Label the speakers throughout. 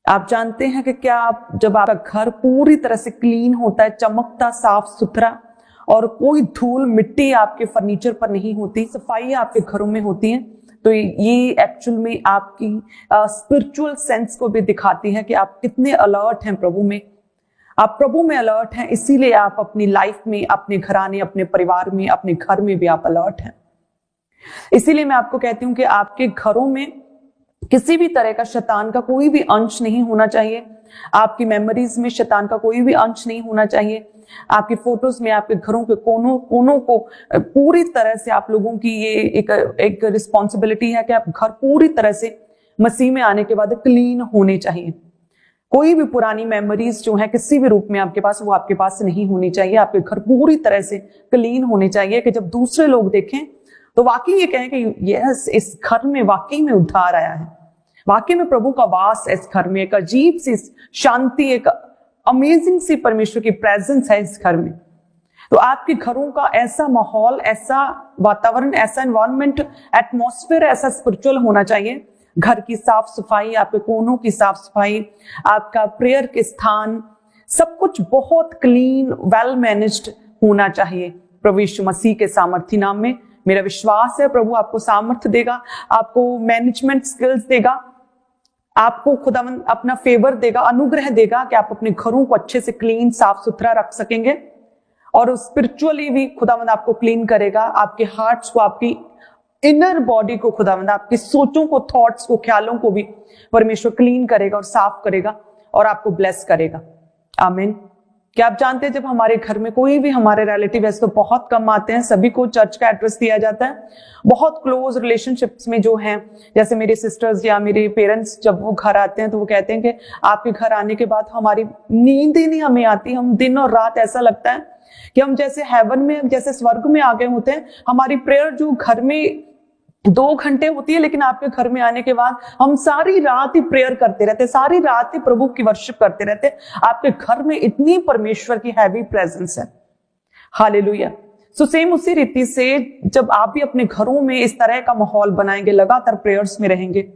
Speaker 1: आप जानते हैं कि क्या आप जब आपका घर पूरी तरह से क्लीन होता है, चमकता, साफ सुथरा, और कोई धूल मिट्टी आपके फर्नीचर पर नहीं होती, सफाई आपके घरों में होती है, तो ये एक्चुअल में आपकी स्पिरिचुअल सेंस को भी दिखाती है कि आप कितने अलर्ट हैं प्रभु में। आप प्रभु में अलर्ट हैं, इसीलिए आप अपनी लाइफ में, अपने घराने, अपने परिवार में, अपने घर में भी आप अलर्ट हैं। इसीलिए मैं आपको कहती हूं कि आपके घरों में किसी भी तरह का शैतान का कोई भी अंश नहीं होना चाहिए। आपकी मेमोरीज में शैतान का कोई भी अंश नहीं होना चाहिए। आपकी फोटोज में, आपके घरों के कोनों कोनों को पूरी तरह से आप लोगों की ये एक रिस्पॉन्सिबिलिटी है कि आप घर पूरी तरह से मसीह में आने के बाद क्लीन होने चाहिए। कोई भी पुरानी मेमोरीज जो है किसी भी रूप में आपके पास, वो आपके पास नहीं होनी चाहिए। आपके घर पूरी तरह से क्लीन होने चाहिए कि जब दूसरे लोग देखें तो वाकई ये कहें कि यस, इस घर में वाकई में उद्धार आया है, वाकई में प्रभु का वास है इस घर में, एक अजीब सी शांति, एक अमेजिंग सी परमेश्वर की प्रेजेंस है इस घर में। तो आपके घरों का ऐसा माहौल, ऐसा वातावरण, ऐसा एनवायरनमेंट, एटमॉस्फेयर ऐसा स्पिरिचुअल होना चाहिए। घर की साफ सफाई, आपके कोनों की साफ सफाई, आपका प्रेयर के स्थान, सब कुछ बहुत क्लीन, वेल मैनेज्ड होना चाहिए। प्रभु यीशु मसीह के सामर्थी नाम में मेरा विश्वास है प्रभु आपको सामर्थ्य देगा, आपको मैनेजमेंट स्किल्स देगा, आपको खुदावंद अपना फेवर देगा, अनुग्रह देगा कि आप अपने घरों को अच्छे से क्लीन, साफ सुथरा रख सकेंगे। और स्पिरिचुअली भी खुदावंद आपको क्लीन करेगा, आपके हार्ट्स को, आपकी इनर बॉडी को खुदावंद, आपकी सोचों को, थॉट्स को, ख्यालों को भी परमेश्वर क्लीन करेगा और साफ करेगा और आपको ब्लेस करेगा। आमीन। क्या आप जानते हैं जब हमारे घर में कोई भी हमारे रिलेटिव, ऐसे तो बहुत कम आते हैं, सभी को चर्च का एड्रेस दिया जाता है। बहुत क्लोज रिलेशनशिप्स में जो हैं, जैसे मेरे सिस्टर्स या मेरे पेरेंट्स, जब वो घर आते हैं तो वो कहते हैं कि आपके घर आने के बाद हमारी नींद ही नहीं हमें आती, हम दिन और रात ऐसा लगता है कि हम जैसे हेवन में, जैसे स्वर्ग में आ गए होते हैं। हमारी प्रेयर जो घर में 2 घंटे होती है, लेकिन आपके घर में आने के बाद हम सारी रात ही प्रेयर करते रहते, सारी रात ही प्रभु की वर्शिप करते रहते। आपके घर में इतनी परमेश्वर की हैवी प्रेजेंस है। हालेलुया। सो सेम उसी रीति से जब आप भी अपने घरों में इस तरह का माहौल बनाएंगे, लगातार प्रेयर्स में रहेंगे,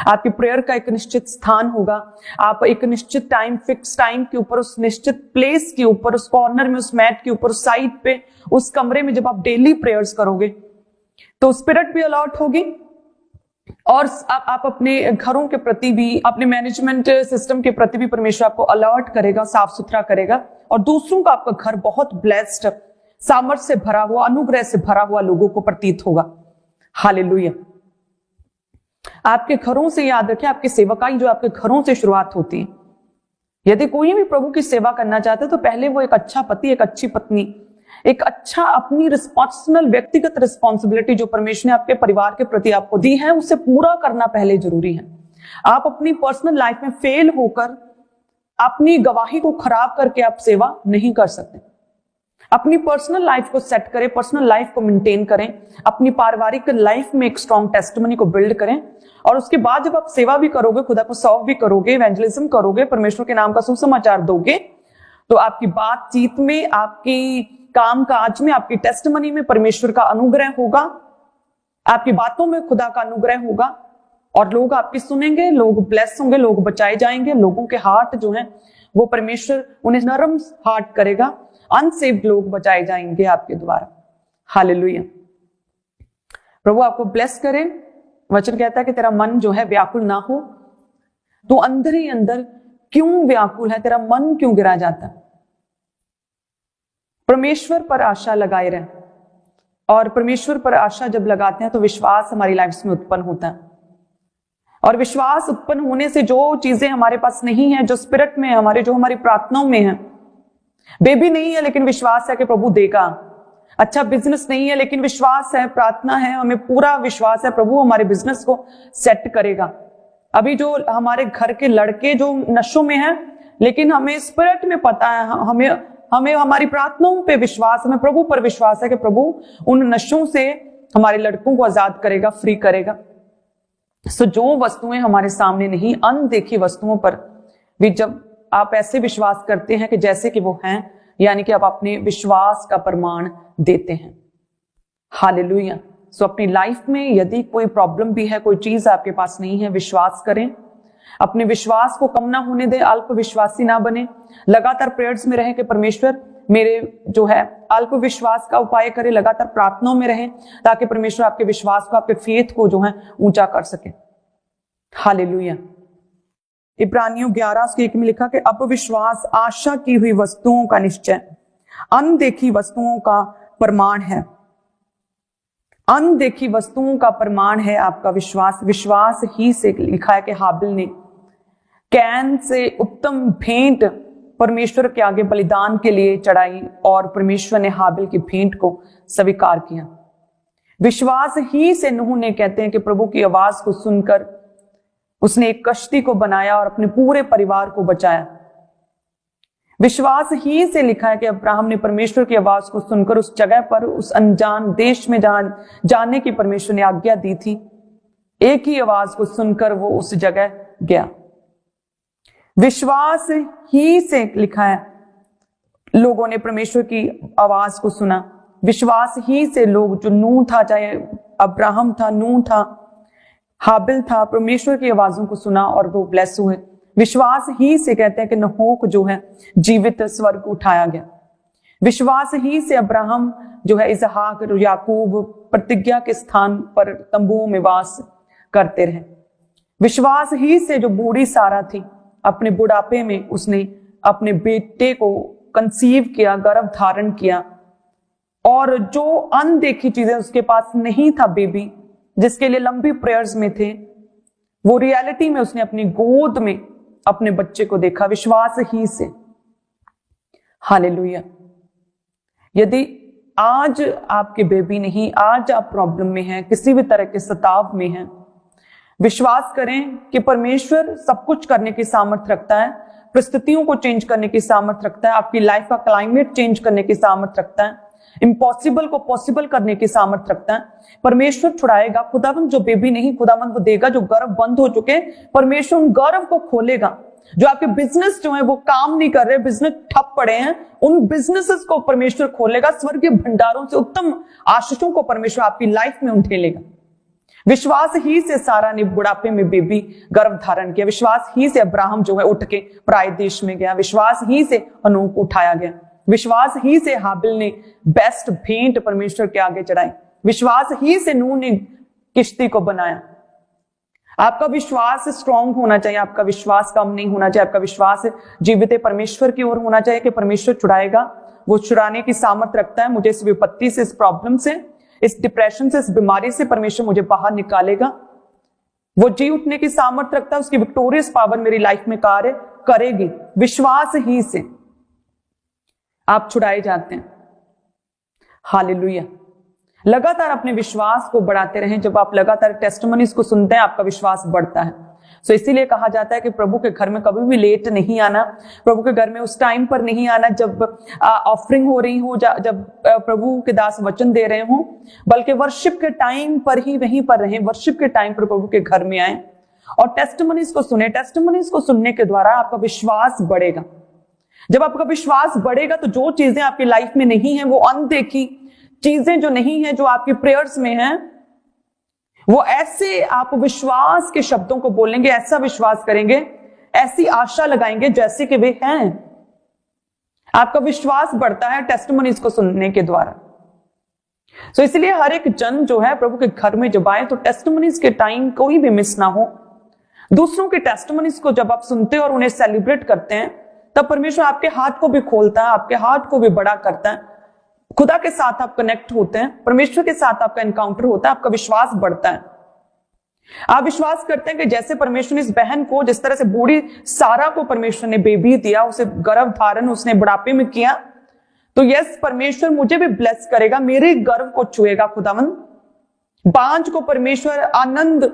Speaker 1: आपकी प्रेयर का एक निश्चित स्थान होगा, आप एक निश्चित टाइम, फिक्स टाइम के ऊपर, उस निश्चित प्लेस के ऊपर, उस कॉर्नर में, उस मैट के ऊपर, उस साइड पे, उस कमरे में जब आप डेली प्रेयर्स करोगे तो स्पिरिट भी अलर्ट होगी और आप अपने घरों के प्रति भी, अपने मैनेजमेंट सिस्टम के प्रति भी परमेश्वर आपको अलर्ट करेगा, साफ सुथरा करेगा और दूसरों का आपका घर बहुत ब्लेस्ड, सामर्थ्य से भरा हुआ, अनुग्रह से भरा हुआ लोगों को प्रतीत होगा। हालेलुया। आपके घरों से, याद रखें, आपकी सेवकाई जो आपके घरों से शुरुआत होती है। यदि कोई भी प्रभु की सेवा करना चाहता है तो पहले वो एक अच्छा पति, एक अच्छी पत्नी, एक अच्छा अपनी पर्सनल व्यक्तिगत रिस्पॉन्सिबिलिटी जो परमेश्वर ने आपके परिवार के प्रति आपको दी है, उसे पूरा करना पहले जरूरी है। आप अपनी पर्सनल लाइफ में फेल होकर, अपनी गवाही को खराब करके आप सेवा नहीं कर सकते। अपनी पर्सनल लाइफ को सेट करें, पर्सनल लाइफ को मेंटेन करें, अपनी पारिवारिक लाइफ में एक स्ट्रॉन्ग टेस्टिमनी को बिल्ड करें और उसके बाद जब आप सेवा भी करोगे, खुदा को सर्व भी करोगे, इवेंजलिज्म करोगे, परमेश्वर के नाम का सुसमाचार दोगे, तो आपकी बातचीत में, आपकी काम काज में, आपकी टेस्टिमनी में परमेश्वर का अनुग्रह होगा, आपकी बातों में खुदा का अनुग्रह होगा और लोग आपकी सुनेंगे, लोग ब्लेस होंगे, लोग बचाए जाएंगे। लोगों के हार्ट जो हैं वो परमेश्वर उन्हें नरम हार्ट करेगा, अनसेव्ड लोग बचाए जाएंगे आपके द्वारा। हालेलुया। प्रभु आपको ब्लेस करे। वचन कहता है कि तेरा मन जो है व्याकुल ना हो। तो अंदर ही अंदर क्यों व्याकुल है, तेरा मन क्यों गिरा जाता है? परमेश्वर पर आशा लगाए रहें और परमेश्वर पर आशा जब लगाते हैं तो विश्वास हमारी लाइफ में उत्पन्न होता है और विश्वास उत्पन्न होने से जो चीजें हमारे पास नहीं है, जो स्पिरिट में है हमारे, जो हमारी प्रार्थनाओं में है, बेबी नहीं है लेकिन विश्वास है कि प्रभु देगा, अच्छा बिजनेस नहीं है लेकिन विश्वास है, प्रार्थना है, हमें पूरा विश्वास है प्रभु हमारे बिजनेस को सेट करेगा। अभी जो हमारे घर के लड़के जो नशों में हैं, लेकिन हमें स्पिरिट में पता है, हमें हमारी प्रार्थनाओं पे विश्वास, हमें प्रभु पर विश्वास है कि प्रभु उन नशों से हमारे लड़कों को आजाद करेगा, फ्री करेगा। सो जो वस्तुएं हमारे सामने नहीं, अनदेखी वस्तुओं पर भी जब आप ऐसे विश्वास करते हैं कि जैसे कि वो हैं, यानी कि आप अपने विश्वास का प्रमाण देते हैं। हालेलुया। सो अपनी लाइफ में यदि कोई प्रॉब्लम भी है, कोई चीज आपके पास नहीं है, विश्वास करें अपने विश्वास को कम ना होने दे, अल्प विश्वासी ना बने। लगातार प्रेयर्स में रहें कि परमेश्वर मेरे जो है अल्प विश्वास का उपाय करे। लगातार प्रार्थनाओं में रहें ताकि परमेश्वर आपके विश्वास को, आपके फेथ को जो है ऊंचा कर सके। हालेलुया। इब्रानियों 11:1 में लिखा कि अविश्वास आशा की हुई वस्तुओं का निश्चय, अनदेखी वस्तुओं का प्रमाण है। अनदेखी वस्तुओं का प्रमाण है आपका विश्वास। विश्वास ही से लिखा है कि हाबिल ने कैन से उत्तम भेंट परमेश्वर के आगे बलिदान के लिए चढ़ाई और परमेश्वर ने हाबिल की भेंट को स्वीकार किया। विश्वास ही से नूह ने, कहते हैं कि प्रभु की आवाज को सुनकर उसने एक कश्ती को बनाया और अपने पूरे परिवार को बचाया। विश्वास ही से लिखा है कि अब्राहम ने परमेश्वर की आवाज को सुनकर उस जगह पर, उस अनजान देश में जाने की परमेश्वर ने आज्ञा दी थी, एक ही आवाज को सुनकर वो उस जगह गया। विश्वास ही से लिखा है लोगों ने परमेश्वर की आवाज को सुना। विश्वास ही से लोग, जो नूह था, चाहे अब्राहम था, नूह था, हाबिल था, परमेश्वर की आवाजों को सुना और वो ब्लेस हुए। विश्वास ही से कहते हैं कि नहोक जो है जीवित स्वर्ग उठाया गया। विश्वास ही से अब्राहम जो है इसहाक याकूब प्रतिज्ञा के स्थान पर तंबुओं में वास करते रहे। विश्वास ही से जो बूढ़ी सारा थी, अपने बुढ़ापे में उसने अपने बेटे को कंसीव किया, गर्भ धारण किया, और जो अनदेखी चीजें उसके पास नहीं था, बेबी जिसके लिए लंबी प्रेयर्स में थे, वो रियलिटी में उसने अपनी गोद में अपने बच्चे को देखा। विश्वास ही से। हालेलुया। यदि आज आपके बेबी नहीं, आज आप प्रॉब्लम में हैं, किसी भी तरह के सताव में हैं, विश्वास करें कि परमेश्वर सब कुछ करने की सामर्थ्य रखता है, परिस्थितियों को चेंज करने की सामर्थ्य रखता है, आपकी लाइफ का क्लाइमेट चेंज करने की सामर्थ्य रखता है, इम्पॉसिबल को पॉसिबल करने की सामर्थ्य रखता है। परमेश्वर छुड़ाएगा। खुदावंद जो बेबी नहीं, खुदावंद वो देगा। जो गर्भ बंद हो चुके, परमेश्वर उन गर्भ को खोलेगा। जो आपके बिजनेस जो है वो काम नहीं कर रहे, बिजनेस ठप पड़े हैं, उन बिजनेसेस को परमेश्वर खोलेगा। स्वर्गीय भंडारों से उत्तम आशीषों को परमेश्वर आपकी लाइफ में उठेलेगा। विश्वास ही से सारा ने बुढ़ापे में बेबी गर्भ धारण किया। विश्वास ही से अब्राहम जो है उठ के पराये देश में गया। विश्वास ही से हनोक को उठाया गया। विश्वास ही से हाबिल ने बेस्ट भेंट परमेश्वर के आगे चढ़ाई। विश्वास ही से नूह ने किश्ती को बनाया। आपका विश्वास स्ट्रांग होना चाहिए, आपका विश्वास कम नहीं होना चाहिए, आपका विश्वास जीवित परमेश्वर की ओर होना चाहिए कि परमेश्वर छुड़ाएगा। वो छुड़ाने की सामर्थ्य रखता है। मुझे इस विपत्ति से, इस प्रॉब्लम से, इस डिप्रेशन से, इस बीमारी से परमेश्वर मुझे बाहर निकालेगा। वो जी उठने की सामर्थ्य रखता है। उसकी विक्टोरियस पावर मेरी लाइफ में कार्य करेगी। विश्वास ही से आप छुड़ाए जाते हैं। हालेलुया। लगातार अपने विश्वास को बढ़ाते रहें। जब आप लगातार टेस्टिमनीज को सुनते हैं, आपका विश्वास बढ़ता है। सो इसीलिए कहा जाता है कि प्रभु के घर में कभी भी लेट नहीं आना। प्रभु के घर में उस टाइम पर नहीं आना जब ऑफरिंग हो रही हो, जब प्रभु के दास वचन दे रहे हो, बल्कि वर्शिप के टाइम पर ही वहीं पर रहें। वर्शिप के टाइम पर प्रभु के घर में आए और टेस्टिमनीज को सुने। टेस्टिमनीज को सुनने के द्वारा आपका विश्वास बढ़ेगा। जब आपका विश्वास बढ़ेगा तो जो चीजें आपकी लाइफ में नहीं है, वो अनदेखी चीजें जो नहीं है, जो आपकी प्रेयर्स में है, वो ऐसे आप विश्वास के शब्दों को बोलेंगे, ऐसा विश्वास करेंगे, ऐसी आशा लगाएंगे जैसे कि वे हैं। आपका विश्वास बढ़ता है टेस्टिमनीज को सुनने के द्वारा। सो इसलिए हर एक जन जो है प्रभु के घर में जब आए तो टेस्टिमनीज के टाइम कोई भी मिस ना हो। दूसरों के टेस्टिमनीज को जब आप सुनते हैं और उन्हें सेलिब्रेट करते हैं, तब परमेश्वर आपके हाथ को भी खोलता है, आपके हाथ को भी बड़ा करता है। खुदा के साथ आप कनेक्ट होते हैं, परमेश्वर के साथ आपका एनकाउंटर होता है, आपका विश्वास बढ़ता है। आप विश्वास करते हैं कि जैसे परमेश्वर ने इस बहन को, जिस तरह से बूढ़ी सारा को परमेश्वर ने बेबी दिया, उसे गर्भ धारण उसने बुढ़ापे में किया, तो यस परमेश्वर मुझे भी ब्लेस करेगा, मेरे गर्भ को छुएगा। खुदावंद बांझ को परमेश्वर आनंद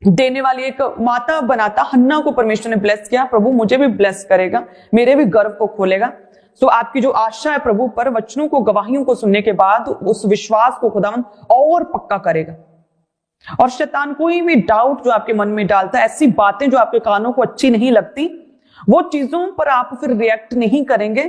Speaker 1: देने वाली एक माता बनाता, हन्ना को परमेश्वर ने ब्लेस किया, प्रभु मुझे भी ब्लेस करेगा, मेरे भी गर्भ को खोलेगा। तो आपकी जो आशा है प्रभु पर, वचनों को, गवाहियों को सुनने के बाद उस विश्वास को खुदावंद और पक्का करेगा। और शैतान कोई भी डाउट जो आपके मन में डालता है, ऐसी बातें जो आपके कानों को अच्छी नहीं लगती, वो चीजों पर आप फिर रिएक्ट नहीं करेंगे,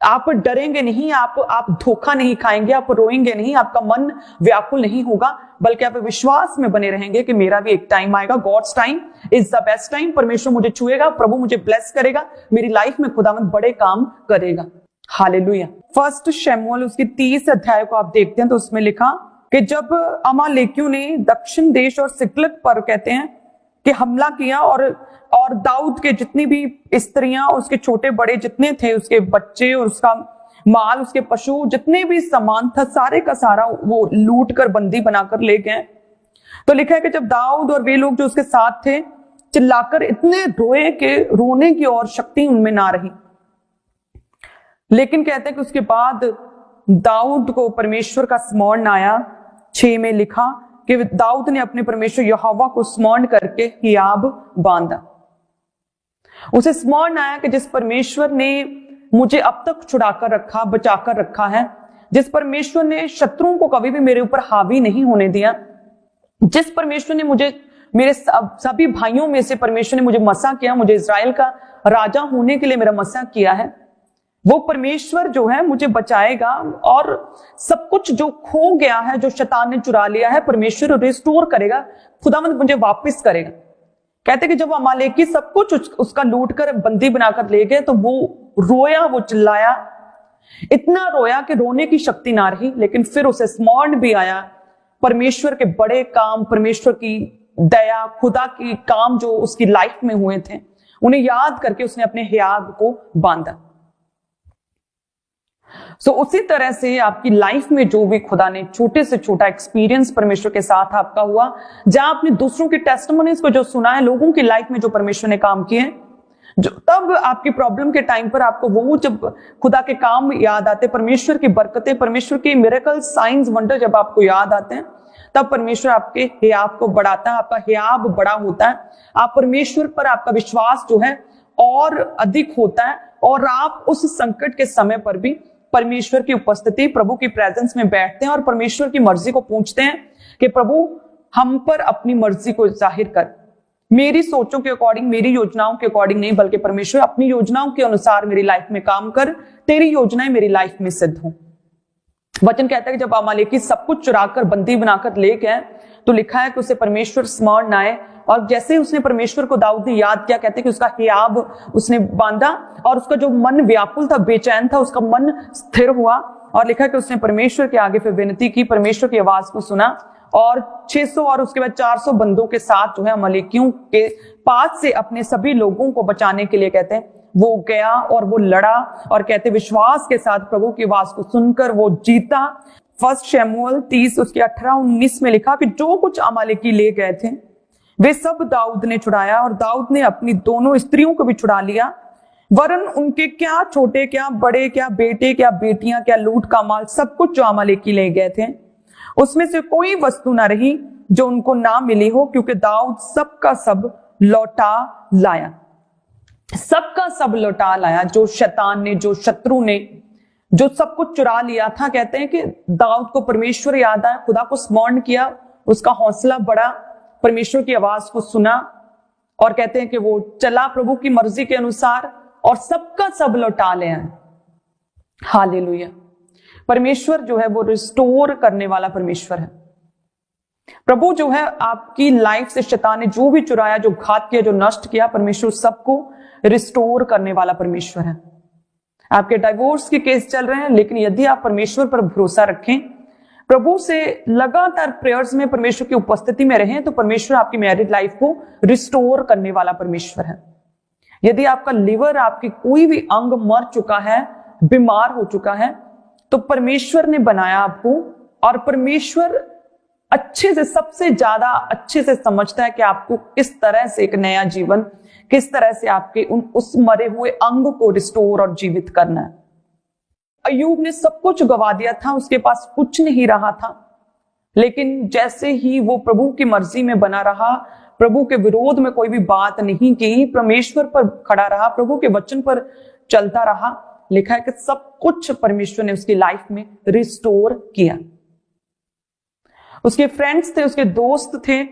Speaker 1: आप डरेंगे नहीं, आप धोखा नहीं खाएंगे, आप रोएंगे नहीं, आपका मन व्याकुल नहीं होगा, बल्कि आप विश्वास में बने रहेंगे कि मेरा भी एक टाइम आएगा, God's time is the best time, परमेश्वर मुझे छुएगा, प्रभु मुझे ब्लेस करेगा, मेरी लाइफ में खुदावंद बड़े काम करेगा। हालेलुया। 1 शमूएल उसके 30 अध्याय को आप देखते हैं तो उसमें लिखा कि जब अमालेकियों ने दक्षिण देश और सिकलग पर कहते हैं कि हमला किया और दाऊद के जितनी भी स्त्रियां, उसके छोटे बड़े जितने थे, उसके बच्चे और उसका माल, उसके पशु, जितने भी सामान था, सारे का सारा वो लूट कर बंदी बनाकर ले गए। तो लिखा है कि जब दाऊद और वे लोग जो उसके साथ थे चिल्लाकर इतने रोए कि रोने की और शक्ति उनमें ना रही। लेकिन कहते हैं कि उसके बाद दाऊद को परमेश्वर का स्मरण आया। 6 में लिखा कि दाऊद ने अपने परमेश्वर यहोवा को स्मरण करके हियाब बांधा। उसे स्मरण आया कि जिस परमेश्वर ने मुझे अब तक छुड़ाकर रखा, बचाकर रखा है, जिस परमेश्वर ने शत्रुओं को कभी भी मेरे ऊपर हावी नहीं होने दिया, जिस परमेश्वर ने मुझे, मेरे सभी भाइयों में से परमेश्वर ने मुझे मसा किया, मुझे इस्राएल का राजा होने के लिए मेरा मसा किया है, वो परमेश्वर जो है मुझे बचाएगा और सब कुछ जो खो गया है, जो शैतान ने चुरा लिया है, परमेश्वर रिस्टोर करेगा, खुदावंद मुझे वापस करेगा। कहते कि जब अमालेकी सब कुछ उसका लूट कर बंदी बनाकर ले गए तो वो रोया, वो चिल्लाया, इतना रोया कि रोने की शक्ति ना रही। लेकिन फिर उसे स्मरण भी आया परमेश्वर के बड़े काम, परमेश्वर की दया, खुदा की काम जो उसकी लाइफ में हुए थे, उन्हें याद करके उसने अपने हियाब को बांधा। उसी तरह से आपकी लाइफ में जो भी खुदा ने छोटे से छोटा एक्सपीरियंस परमेश्वर के साथ आपका हुआ, जहां आपने दूसरों की टेस्टिमोनीज को जो सुना है, लोगों की लाइफ में जो परमेश्वर ने काम किए, जो तब आपकी प्रॉब्लम के टाइम पर आपको वो जब खुदा के काम याद आते, परमेश्वर की बरकतें, परमेश्वर के मिरेकल, साइंस, वंडर जब आपको याद आते हैं, तब परमेश्वर आपके हियाब को बढ़ाता है, आपका हियाब बड़ा होता है, आप परमेश्वर पर आपका विश्वास जो है और अधिक होता है, और आप उस संकट के समय पर भी परमेश्वर की उपस्थिति, प्रभु की प्रेजेंस में बैठते हैं और परमेश्वर की मर्जी को पूछते हैं कि प्रभु हम पर अपनी मर्जी को जाहिर कर, मेरी सोचों के अकॉर्डिंग, मेरी योजनाओं के अकॉर्डिंग नहीं, बल्कि परमेश्वर अपनी योजनाओं के अनुसार मेरी लाइफ में काम कर, तेरी योजनाएं मेरी लाइफ में सिद्ध हों। वचन कहता है कि जब अमालेकी सब कुछ चुराकर बंदी बनाकर ले गए तो लिखा है कि उसे परमेश्वर स्मरण आए, और जैसे ही उसने परमेश्वर को दाऊद ने याद किया, कहते हैं कि उसका हियाब उसने बांधा और उसका जो मन व्याकुल था, बेचैन था, उसका मन स्थिर हुआ, और लिखा कि उसने परमेश्वर के आगे फिर विनती की, परमेश्वर की आवाज को सुना, और 600 और उसके बाद 400 बंदों के साथ जो है अमालेकियों के पास से अपने सभी लोगों को बचाने के लिए कहते हैं वो गया और वो लड़ा, और कहते विश्वास के साथ प्रभु की आवाज को सुनकर वो जीता। 1 शमूएल 30 उसके 18-19 में लिखा कि जो कुछ अमालेकी ले गए थे वे सब दाऊद ने छुड़ाया, और दाऊद ने अपनी दोनों स्त्रियों को भी छुड़ा लिया, वरन उनके क्या छोटे, क्या बड़े, क्या बेटे, क्या बेटियां, क्या लूट का माल, सब कुछ जो अमालेकी ले गए थे, उसमें से कोई वस्तु ना रही जो उनको ना मिली हो, क्योंकि दाऊद सबका सब लौटा लाया। सबका सब लौटा लाया। जो शैतान ने, जो शत्रु ने जो सब कुछ चुरा लिया था, कहते हैं कि दाऊद को परमेश्वर याद आया, खुदा को स्मरण किया, उसका हौसला बढ़ा, परमेश्वर की आवाज को सुना, और कहते हैं कि वो चला प्रभु की मर्जी के अनुसार और सबका सब लौटा ले आए। हालेलुया। परमेश्वर जो है वो रिस्टोर करने वाला परमेश्वर है। प्रभु जो है आपकी लाइफ से शैतान ने जो भी चुराया, जो घात किया, जो नष्ट किया, परमेश्वर सबको रिस्टोर करने वाला परमेश्वर है। आपके डाइवोर्स के केस चल रहे हैं, लेकिन यदि आप परमेश्वर पर भरोसा रखें, प्रभु से लगातार प्रेयर्स में परमेश्वर की उपस्थिति में रहें, तो परमेश्वर आपकी मैरिड लाइफ को रिस्टोर करने वाला परमेश्वर है। यदि आपका लिवर, आपकी कोई भी अंग मर चुका है, बीमार हो चुका है, तो परमेश्वर ने बनाया आपको, और परमेश्वर अच्छे से, सबसे ज्यादा अच्छे से समझता है कि आपको किस तरह से एक नया जीवन, किस तरह से आपके उस मरे हुए अंग को रिस्टोर और जीवित करना है। अय्यूब ने सब कुछ गवा दिया था, उसके पास कुछ नहीं रहा था, लेकिन जैसे ही वो प्रभु की मर्जी में बना रहा, प्रभु के विरोध में कोई भी बात नहीं की, परमेश्वर पर खड़ा रहा, प्रभु के वचन पर चलता रहा, लिखा है कि सब कुछ परमेश्वर ने उसकी लाइफ में रिस्टोर किया। उसके फ्रेंड्स थे, उसके दोस्त थे,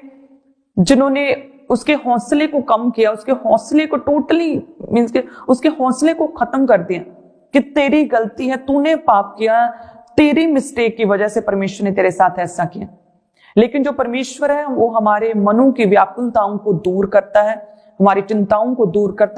Speaker 1: जिन्होंने उसके हौसले को कम किया, उसके हौसले को टोटली मींस के उसके हौसले को खत्म कर दिया, कि तेरी गलती है, तूने पाप किया, तेरी मिस्टेक की वजह से परमेश्वर ने तेरे साथ ऐसा किया। लेकिन जो परमेश्वर है वो हमारे मनों की व्याकुलताओं को दूर करता है, हमारी चिंताओं को दूर करता है।